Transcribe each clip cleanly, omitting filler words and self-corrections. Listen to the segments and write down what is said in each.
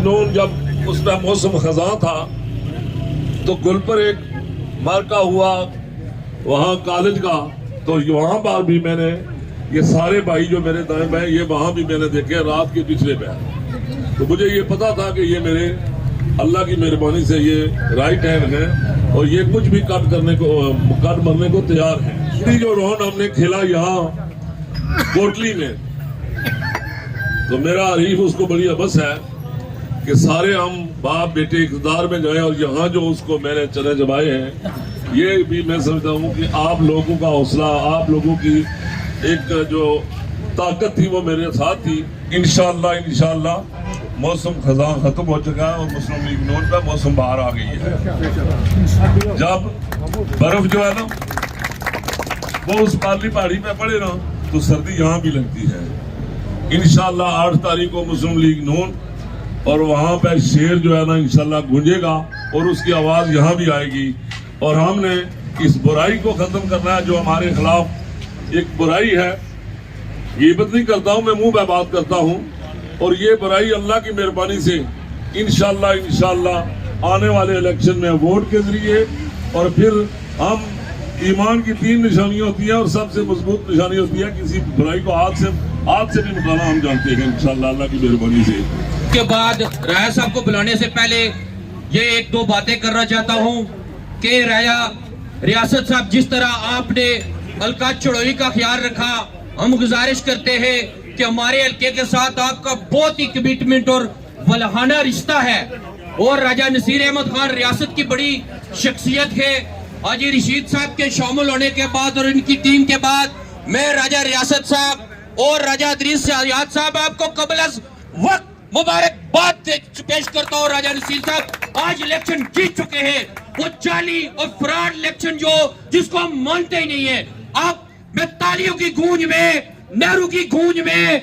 نون جب اس میں موسم خزاں تھا تو گل پر ایک مارکا ہوا وہاں کالج کا، تو وہاں پر بھی میں نے یہ سارے بھائی جو میرے دائیں بائیں یہ وہاں بھی میں نے دیکھے رات کے پچھلے پہر، تو مجھے یہ پتا تھا کہ یہ میرے اللہ کی مہربانی سے یہ رائٹ ہینڈ ہے اور یہ کچھ بھی کٹ مرنے کو تیار ہے۔ جو راؤنڈ ہم نے کھیلا یہاں کوٹلی میں، تو میرا حریف اس کو بڑی ابس ہے کہ سارے ہم باپ بیٹے اقتدار میں جائیں، اور یہاں جو اس کو میں نے چنے جمائے ہیں، یہ بھی میں سمجھتا ہوں کہ آپ لوگوں کا حوصلہ، آپ لوگوں کی ایک جو طاقت تھی وہ میرے ساتھ تھی۔ انشاءاللہ موسم خزاں ختم ہو چکا ہے اور مسلم لیگ نون کا موسم باہر آ گئی ہے۔ جب برف جو ہے نا وہ اس پارلی پہاڑی پہ پڑے نا تو سردی یہاں بھی لگتی ہے۔ انشاءاللہ 8 تاریخ کو مسلم لیگ نون اور وہاں پہ شیر جو ہے نا انشاءاللہ گونجے گا اور اس کی آواز یہاں بھی آئے گی، اور ہم نے اس برائی کو ختم کرنا ہے جو ہمارے خلاف ایک برائی ہے۔ غیبت نہیں کرتا ہوں میں، منہ پہ بات کرتا ہوں، اور یہ برائی اللہ کی مہربانی سے انشاءاللہ آنے والے الیکشن میں ووٹ کے ذریعے، اور پھر ہم ایمان کی 3 نشانیاں ہوتی ہیں اور سب سے مضبوط نشانی ہوتی ہے کسی برائی کو ہاتھ سے بھی مٹانا، ہم جانتے ہیں انشاءاللہ اللہ کی مہربانی سے۔ اس کے بعد راجہ صاحب کو بلانے سے پہلے یہ 1-2 باتیں کرنا چاہتا ہوں کہ راجہ ریاست صاحب جس طرح آپ نے حلقہ چڑوئی کا خیال رکھا، ہم گزارش کرتے ہیں کہ ہمارے حلقے کے ساتھ آپ کا بہت ہی کمٹمنٹ اور ولہانہ رشتہ ہے، اور راجہ نصیر احمد خان ریاست کی بڑی شخصیت ہے۔ حاجی رشید صاحب کے شامل ہونے کے بعد اور ان کی ٹیم کے بعد میں راجہ ریاست صاحب اور راجہ ادریس سیاد صاحب آپ کو قبل از وقت مبارکباد پیش کرتا ہوں۔ راجہ نصیر صاحب آج الیکشن جیت چکے ہیں، وہ جعلی اور فراڈ الیکشن جس کو ہم مانتے ہی نہیں ہیں۔ آپ میں تالیوں کی گونج میں، نہرو کی گونج میں،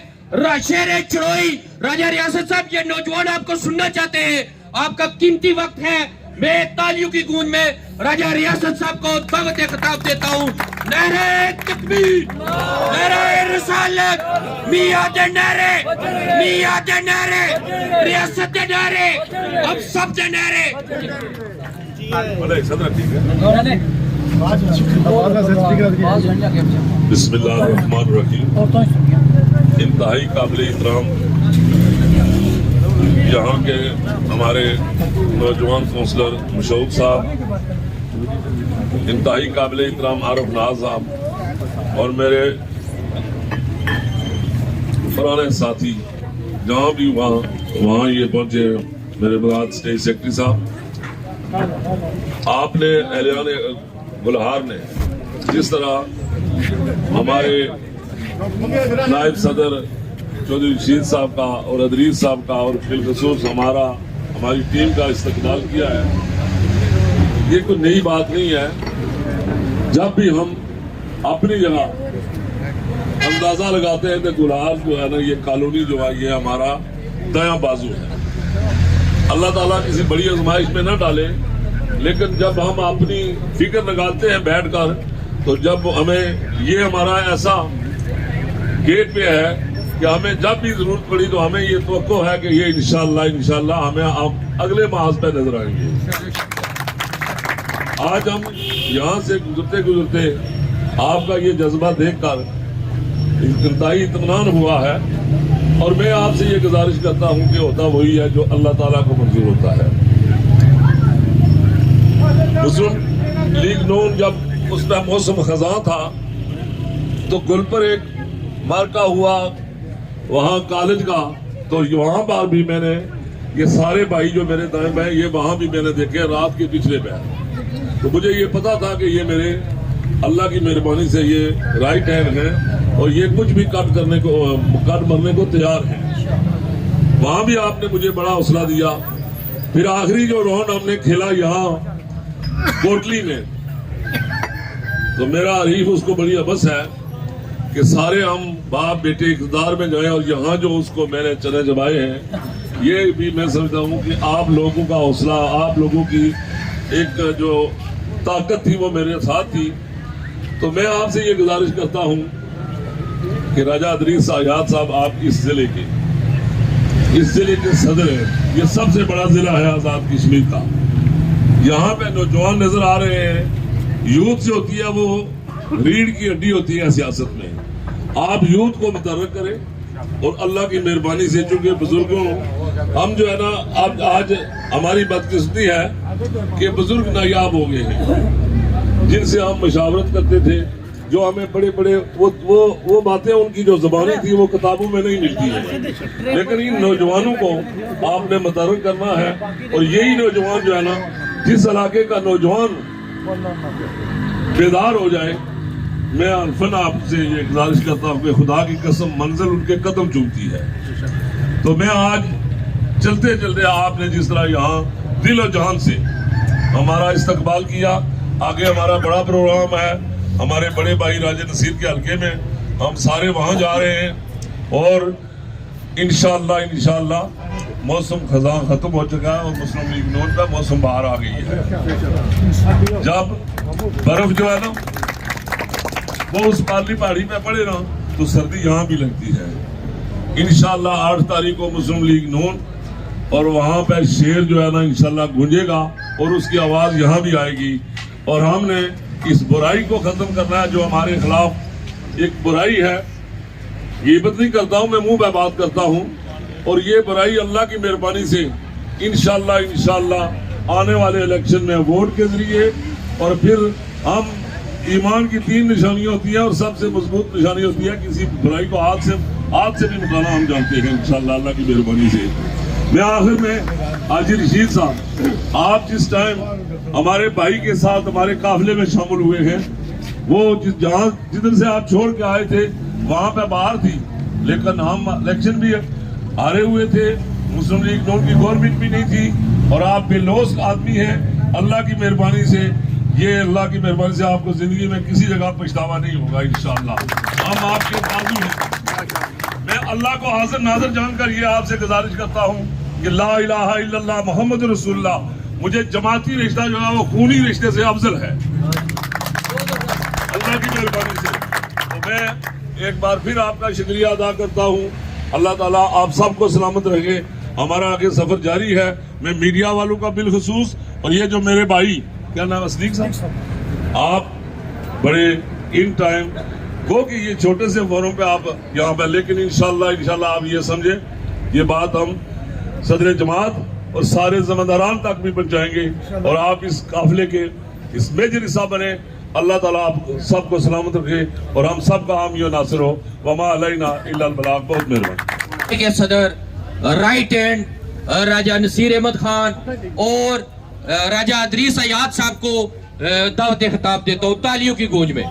شیر چڑوئی راجہ ریاست صاحب یہ نوجوان آپ کو سننا چاہتے ہیں، آپ کا قیمتی وقت ہے۔ میں تالیوں کی گونج میں راجہ ریاست صاحب کو دعوت خطاب دیتا ہوں۔ نعرہ تکبیر، نعرہ رسالت، میاد نعرے، میاد نعرے، ریاست نعرے، اب سب نعرے۔ بسم اللہ الرحمن الرحیم۔ انتہائی قابل احترام یہاں کے ہمارے نوجوان کونسلر مشہور صاحب، انتہائی قابل احترام عارف ناز صاحب، اور میرے پرانے ساتھی جہاں بھی وہاں یہ پہنچے، میرے بعد اسٹیج سیکرٹری صاحب، آپ نے اہلیان گلہار نے جس طرح ہمارے نائب صدر چودھری رشید صاحب کا اور ادریس صاحب کا اور بالخصوص ہماری ٹیم کا استقبال کیا ہے، یہ کوئی نئی بات نہیں ہے۔ جب بھی ہم اپنی جگہ اندازہ لگاتے ہیں کہ گلہار جو ہے نا یہ کالونی جو ہے یہ ہمارا دایاں بازو ہے۔ اللہ تعالیٰ کسی بڑی آزمائش میں نہ ڈالے، لیکن جب ہم اپنی فکر لگاتے ہیں بیٹھ کر، تو جب ہمیں یہ ہمارا ایسا گیٹ پہ ہے کہ ہمیں جب بھی ضرورت پڑی تو ہمیں یہ توقع ہے کہ یہ انشاءاللہ ہمیں آپ اگلے محاذ پہ نظر آئیں گے۔ آج ہم یہاں سے گزرتے آپ کا یہ جذبہ دیکھ کر انتہائی اطمینان ہوا ہے، اور میں آپ سے یہ گزارش کرتا ہوں کہ ہوتا وہی ہے جو اللہ تعالیٰ کو منظور ہوتا ہے۔ مسلم لیگ نون جب اس میں موسم خزاں تھا تو گل پر ایک مارکا ہوا وہاں کالج کا، تو وہاں پر بھی میں نے یہ سارے بھائی جو میرے دائیں بائیں یہ وہاں بھی میں نے دیکھے رات کے پچھلے پہر، تو مجھے یہ پتا تھا کہ یہ میرے اللہ کی مہربانی سے یہ رائٹ ہینڈ ہے اور یہ کچھ بھی کٹ مرنے کو تیار ہے۔ وہاں بھی آپ نے مجھے بڑا حوصلہ دیا۔ پھر آخری جو راؤنڈ ہم نے کھیلا یہاں کوٹلی میں، تو میرا حریف اس کو بڑی ابس ہے کہ سارے ہم باپ بیٹے اقتدار میں جائیں، اور یہاں جو اس کو میں نے چنے جمائے ہیں، یہ بھی میں سمجھتا ہوں کہ آپ لوگوں کا حوصلہ، آپ لوگوں کی ایک جو طاقت تھی وہ میرے ساتھ تھی۔ تو میں آپ سے یہ گزارش کرتا ہوں کہ راجہ ادریس سیاد صاحب آپ اس ضلع کے इस जिले के सदर है, ये सबसे बड़ा जिला है आजाद कश्मीर का। यहाँ पे नौजवान नजर आ रहे हैं, यूथ जो होती है वो रीढ़ की हड्डी होती है सियासत में। आप यूथ को मुतहर्रिक करें और अल्लाह की मेहरबानी से, चूंकि बुजुर्गों हम जो है ना, अब आज हमारी बदकिस्मती है कि बुजुर्ग नायाब हो गए हैं जिनसे हम मशावरत करते थे, जो हमें बड़े बड़े वो बातें उनकी जो ज़बानें थी वो किताबों में नहीं मिलती है। लेकिन इन नौजवानों को आपने मुतहर्रिक करना है, और यही नौजवान जो है ना, जिस इलाके का नौजवान बेदार हो जाए, मैं अल्फन आपसे ये गुजारिश करता हूँ कि खुदा की कसम मंजिल उनके कदम चूमती है। तो मैं आज चलते चलते आपने जिस तरह यहाँ दिल और जान से हमारा इस्तकबाल किया, आगे हमारा बड़ा प्रोग्राम है हमारे बड़े भाई राजा नसीर के हल्के में, हम सारे वहाँ जा रहे हैं और इंशाअल्लाह मौसम खज़ां ख़त्म हो चुका है और मुस्लिम लीग नून का मौसम बाहर आ गई है। जब बर्फ जो है ना वो उस पार्ली पहाड़ी पे पड़े ना तो सर्दी यहाँ भी लगती है। इंशाअल्लाह 8 तारीख को मुस्लिम लीग नून और वहाँ पे शेर जो है ना इंशाअल्लाह गूंजेगा और उसकी आवाज़ यहाँ भी आएगी, और हमने इस बुराई को ख़त्म करना है जो हमारे खिलाफ एक बुराई है। ग़ीबत नहीं करता हूँ मैं, मुंह पे बात करता हूँ, और ये बुराई अल्लाह की मेहरबानी से इंशाअल्लाह आने वाले इलेक्शन में वोट के जरिए, और फिर हम ईमान की 3 निशानियाँ होती हैं और सबसे मजबूत निशानी होती है किसी बुराई को हाथ से भी निकालना, हम जानते हैं इंशाअल्लाह अल्लाह की मेहरबानी से। मैं आखिर में हाजी रशीद साहब, आप जिस टाइम हमारे भाई के साथ हमारे काफिले में शामिल हुए हैं, वो जिधर से आप छोड़ के आए थे वहाँ पे बाहर थी, लेकिन हम इलेक्शन भी हारे हुए थे, मुस्लिम लीग नून की गवर्नमेंट भी नहीं थी, और आप बेलौस आदमी हैं। अल्लाह की मेहरबानी से आपको जिंदगी में किसी जगह पछतावा नहीं होगा इंशाअल्लाह। हम आपके बाजू हैं। मैं अल्लाह को हाजिर नाज़िर जानकर ये आपसे गुजारिश करता हूँ कि ला इलाहा इल्लल्लाह मोहम्मद रसूलुल्लाह, मुझे जमाती रिश्ता जो है वो खूनी रिश्ते से अफजल है अल्लाह की मेहरबानी से। तो मैं एक बार फिर आपका शुक्रिया अदा करता हूँ। अल्लाह ताला आप सबको सलामत रखे। हमारा आगे सफर जारी है। मैं मीडिया वालों का बिलखुसूस, और ये जो मेरे भाई, क्या नाम असदीक साहब, आप बड़े इन टाइम गो कि ये छोटे से फोरम पे आप यहाँ पे, लेकिन इंशाल्लाह आप ये समझे, ये बात हम सदर जमात और सारे जिम्मेदारान तक भी पहुँचाएंगे, और आप इस काफिले के इस मेजर हिस्सा बने। अल्लाह ताला आप सबको सलामत रखे और हम सबका हामी नासिर हो। वमा अलैना इल्लल बलाग। बहुत मेहरबानी। के सदर राइट हैंड राजा नसीर अहमद खान और राजा अदरीस अयाद साहब को दावत खिताब देता हूँ तालियों की गूंज में।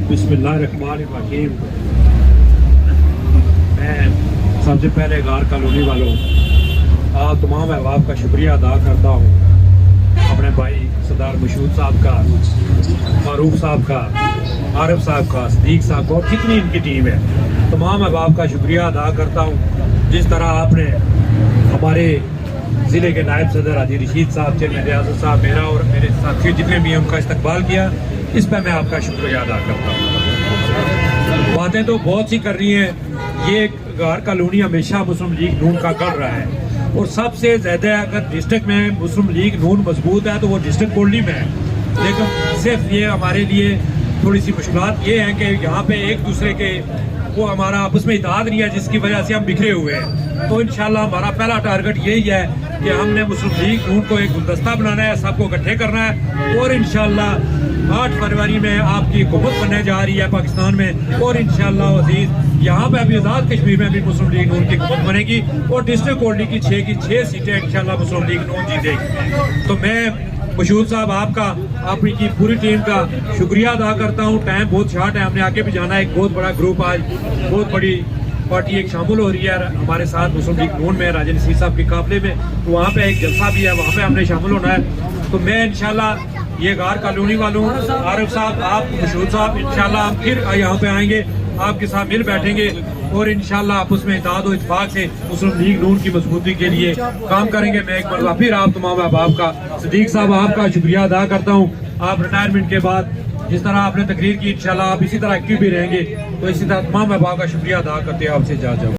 बिस्मिल्लाहिर्रहमानिर्रहीम। मैं सबसे पहले गार कॉलोनी वालों आप तमाम अहबाब का शुक्रिया अदा करता हूँ। अपने भाई सरदार मशहूद साहब का, फारूक साहब का, आरिफ साहब का, सदीक साहब का, और जितनी इनकी टीम है, तमाम अहबाब का शुक्रिया अदा करता हूँ। जिस तरह आपने हमारे ज़िले के नायब सदर हाजी रशीद साहब, चेयरमैन रियासत साहब, मेरा और मेरे साथी जितने भी हैं उनका इस्तकबाल किया, इस पर मैं आपका शुक्रिया अदा करता हूँ। बातें तो बहुत सी कर रही हैं। ये गार कॉलोनी हमेशा मुस्लिम लीग नून का कर रहा है, और सबसे ज़्यादा अगर डिस्ट्रिक्ट में मुस्लिम लीग नून मजबूत है तो वो डिस्ट्रिक्ट कोल्डी में है। लेकिन सिर्फ ये हमारे लिए थोड़ी सी मुश्किलात ये हैं कि यहाँ पे एक दूसरे के वो हमारा आपस में इत्तेहाद नहीं है, जिसकी वजह से हम बिखरे हुए हैं। तो इंशाल्लाह हमारा पहला टारगेट यही है कि हमने मुस्लिम लीग नून को एक गुलदस्ता बनाना है, सबको इकट्ठे करना है, और इंशाल्लाह 8 फरवरी में आपकी हुकूमत बनने जा रही है पाकिस्तान में, और इंशाल्लाह अजीज यहाँ पे अभी आज़ाद कश्मीर में भी मुस्लिम लीग नून की हुकूमत बनेगी, और डिस्ट्रिक्ट कोर्टी की 6 की 6 सीटें इंशाल्लाह मुस्लिम लीग नून जीतेगी। तो मैं मशहूद साहब आपका, आपकी की पूरी टीम का शुक्रिया अदा करता हूँ। टाइम बहुत शॉर्ट है, हमने आगे भी जाना है। एक बहुत बड़ा ग्रुप आज बहुत बड़ी पार्टी एक शामिल हो रही है हमारे साथ मुस्लिम लीग नून में, राजा नसीर साहब के काफिले में, तो वहाँ पे एक जलसा भी है, वहाँ पे हमने शामिल होना है। तो मैं इंशाल्लाह ये गार कॉलोनी वालों, आरिफ साहब, आप मशहूद साहब, इंशाल्लाह हम फिर यहाँ पे आएंगे, आपके साथ मिल बैठेंगे, और इंशाल्लाह आपस में इत्तेहाद और इत्तेफाक से मुस्लिम लीग नून की मजबूती के लिए काम करेंगे। मैं एक बार फिर आप तमाम अहबाब का, सदीक साहब आपका शुक्रिया अदा करता हूँ। आप रिटायरमेंट के बाद جس طرح آپ نے تقریر کی انشاءاللہ آپ اسی طرح ایکٹیو بھی رہیں گے. تو اسی طرح تمام احباب کا شکریہ ادا کرتے ہیں آپ سے اجازت چاہوں.